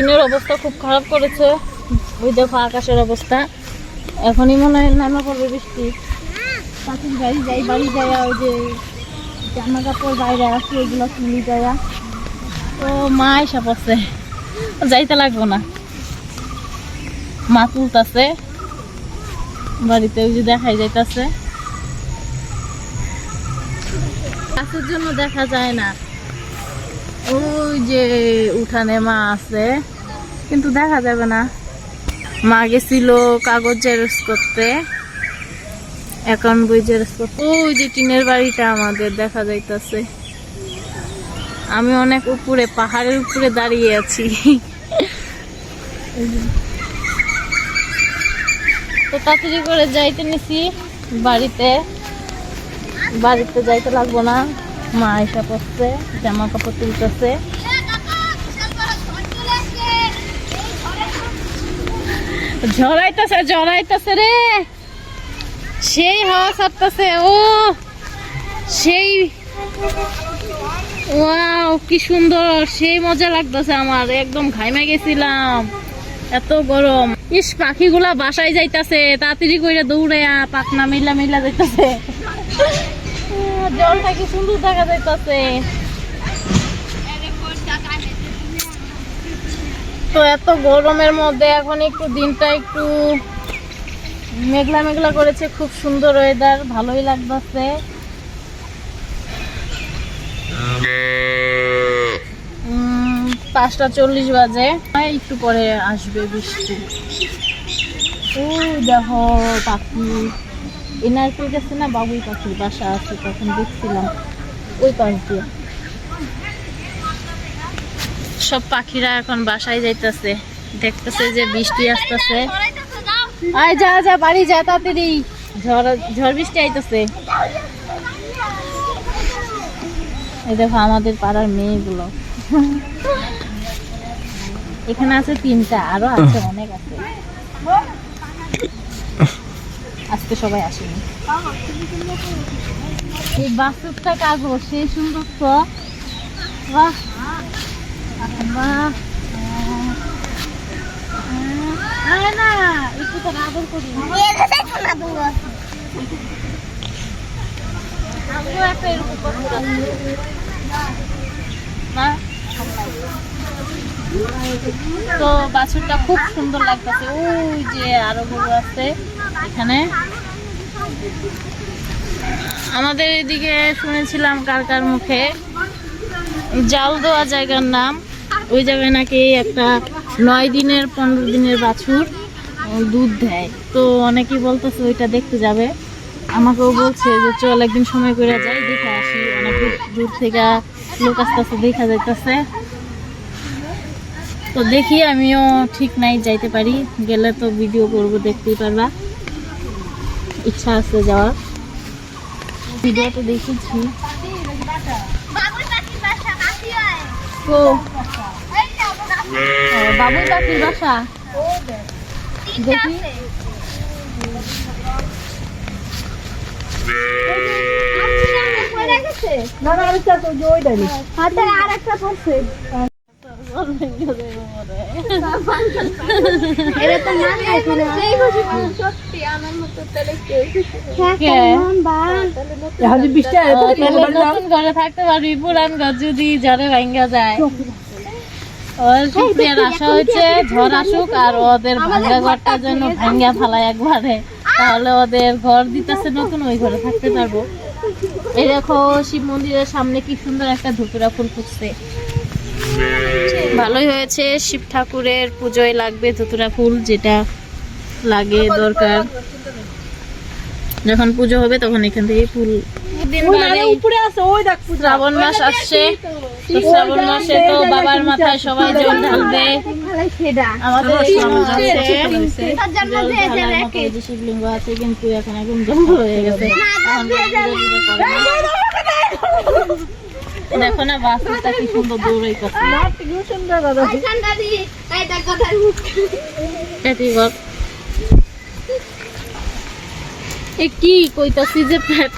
দিনের অবস্থা খুব খারাপ করেছে। ওই দেখো আকাশের অবস্থা, এখনই মনে হয় নামা পড়বে বৃষ্টি। পাখির বাড়ি যাই, বাড়ি যায় ওই যে জামা কাপড় বাইরে আছে ওইগুলো তুলি যায়। তো মা এসে পড়ছে, যাইতে লাগবো না, মা তুলতেছে বাড়িতে, ওই যে দেখাই যাইতেছে। গাছের জন্য দেখা যায় না, ওই যে উঠানে মা আছে কিন্তু দেখা যাবে না। মা গেছিল কাগজ জেরক্স করতে, অ্যাকাউন্ট বই জেরক্স করতে। ওই যে টিনের বাড়িটা আমাদের দেখা যাইতেছে। আমি অনেক উপরে, পাহাড়ের উপরে দাঁড়িয়ে আছি। তো তাড়াতাড়ি করে যাইতে নিছি বাড়িতে, বাড়িতে যাইতে লাগবো না। মা এসে পড়ছে, জামা কাপড় তুলতেছে। ঝড়াইতেছে ঝড়াইতেছে রে, সেই হাওয়া ছাড়তেছে। ও সেই, ওয়াও কি সুন্দর, সেই মজা লাগতেছে আমার, একদম ঘাইমে গেছিলাম, এত গরম। ইস, পাখিগুলা বাসায় যাইতাছে, তাড়াতাড়ি করে দৌড়াইয়া পাখনা মিলা মিলা যাইতাছে। জলটা কি সুন্দর দেখা যাইতাছে। তো এত গরমের মধ্যে এখন একটু দিনটা একটু মেঘলা মেঘলা করেছে, খুব সুন্দর ওয়েদার, ভালোই লাগতেছে। 5:40 বাজে, একটু পরে আসবে বৃষ্টি। ও দেখো পাখি, এনারকেল গেছে না, বাবুই পাখির বাসা আছে, তখন দেখছিলাম ওই পাশ দিয়ে। সব পাখিরা এখন বাসায় যাইতেছে, দেখতেছে যে বৃষ্টি আসতেছে। আয় যা যা, বাড়ি যা তাড়াতাড়ি, ঝড় বৃষ্টি আইতেছে। এই দেখো আমাদের পাড়ার মেয়েগুলো, এখানে আছে 3টা, আরো আছে, অনেক আছে। আজকে সবাই আসেনি। এই বাস্তবটা কাগজ, সেই সুন্দর তো, বাহ বাহ। না একটু তো আদর করি, একটা এরকম না। তো বাছুরটা খুব সুন্দর লাগতেছে। ওই যে আরো গরু আছে এখানে। আমাদের এদিকে শুনেছিলাম কার কার মুখে, জাল দেওয়া জায়গার নাম, ওই জায়গায় নাকি একটা 9 দিনের 15 দিনের বাছুর দুধ দেয়। তো অনেকেই বলতেছে ওইটা দেখতে যাবে, আমাকেও বলছে যে চল একদিন সময় করে যাই, দেখে আসি। অনেক দূর থেকে লোক আস্তে আস্তে দেখা যাইতেছে। তো দেখি, আমিও ঠিক নাই, যাইতে পারি, গেলে তো ভিডিও করব, দেখতেই পারবা। ইচ্ছা আছে যাওয়ার, ভিডিও তো দেখেছি। তো বাবুই পাখির বাসা দেখি। ঘরে থাকতে পারবি, পুরান ঘর যদি ঝড়ে ভাঙ্গা যায়। ওর শুক্রিয়ার আশা হয়েছে ঝড় আসুক আর ওদের ভাঙ্গা ঘরটা যেন ভাঙ্গা ফেলায় একবারে, তাহলে ওদের ঘর দিতেছে নতুন, ওই ঘরে থাকতে পারবো। এই দেখো শিব মন্দিরের সামনে কি সুন্দর একটা ধুতুরা ফুল ফুটছে, ভালোই হয়েছে। শিব ঠাকুরের পুজোয় লাগবে ধুতুরা ফুল, যেটা লাগে দরকার। যখন পুজো হবে তখন এখান থেকে ফুল শ্রাবণ মাস আসছে। তো শ্রাবণ মাসে তো বাবার মাথায় সবাই জল ঢালবে। আমাদের শিবলিঙ্গ আছে কিন্তু এখন একদম জঙ্গল হয়ে গেছে। দেখো না বাচ্চাটা কি সুন্দর দৌড়াইতেছে। কি কইতাছি যে পেট